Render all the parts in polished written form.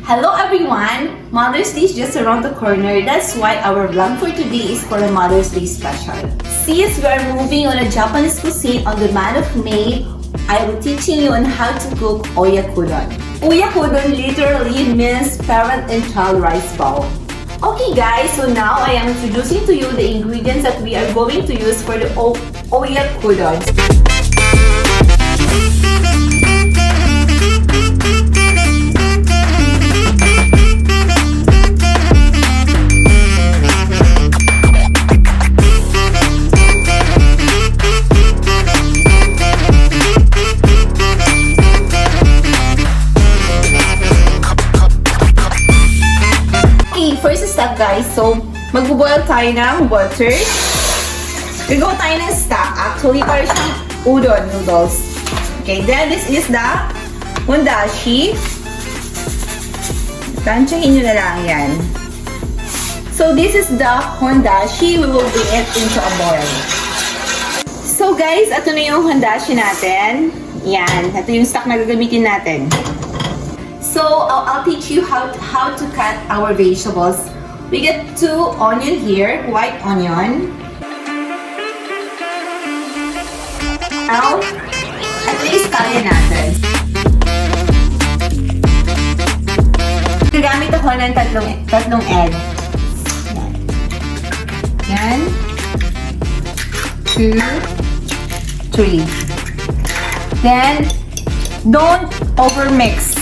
Hello everyone! Mother's Day is just around the corner. That's why our vlog for today is for a Mother's Day special. Since we are moving on a Japanese cuisine on the month of May, I will teaching you on how to cook Oyakodon. Oyakodon literally means parent and child rice bowl. Okay guys, so now I am introducing to you the ingredients that we are going to use for the Oyakodon. Guys, so magbo-boil tayo ng water. Gagawa tayo ng stock. Actually, para siyang udon noodles. Okay, then this is the hondashi. Tansyahin nyo na lang yan. So this is the hondashi. We will bring it into a boil. So guys, ito na yung hondashi natin. Yan, ito yung stock na gagamitin natin. So I'll teach you how to cut our vegetables. We get 2 onion here, white onion. Now, at least scallion natin. Gagamit ako ng tatlong egg. Yan. 2, 3. Then, don't overmix.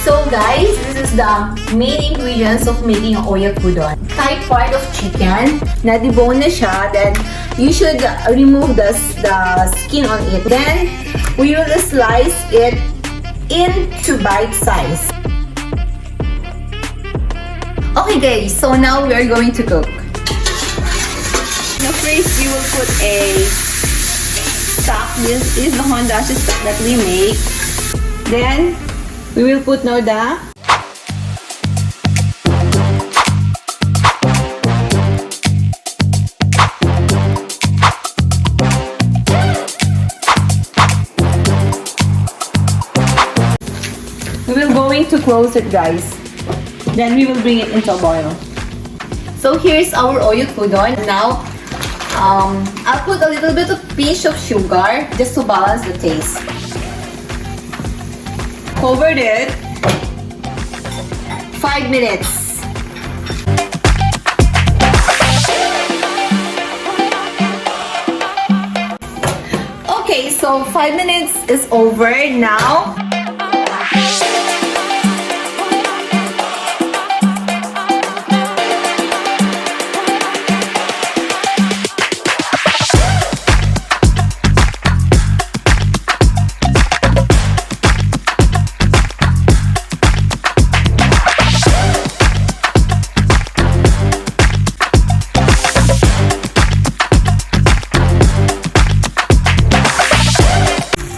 So guys, this is the main ingredients of making Oyakodon. Thigh part of chicken, na-debone na siya, then you should remove the skin on it. Then, we will slice it into bite size. Okay guys, so now we are going to cook. Now first, we will put a stock. This is the hondashi stock that we make. Then, we will put now the we will going to close it guys. Then we will bring it into a boil. So here's our Oyakodon. Now I'll put a little bit of pinch of sugar just to balance the taste. Covered it 5 minutes. Okay, so 5 minutes is over now.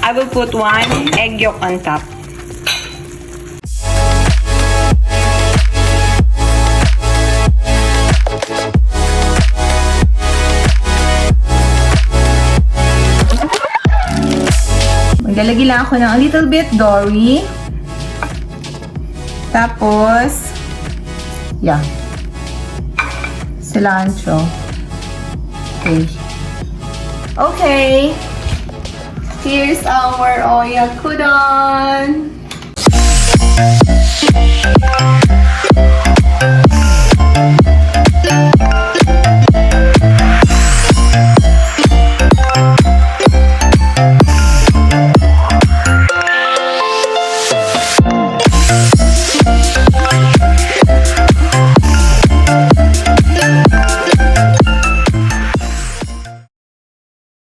I will put 1 egg yolk on top. Maglalagay lang ako ng a little bit nori. Tapos, yeah, cilantro. Okay. Okay. Here's our Oyakodon.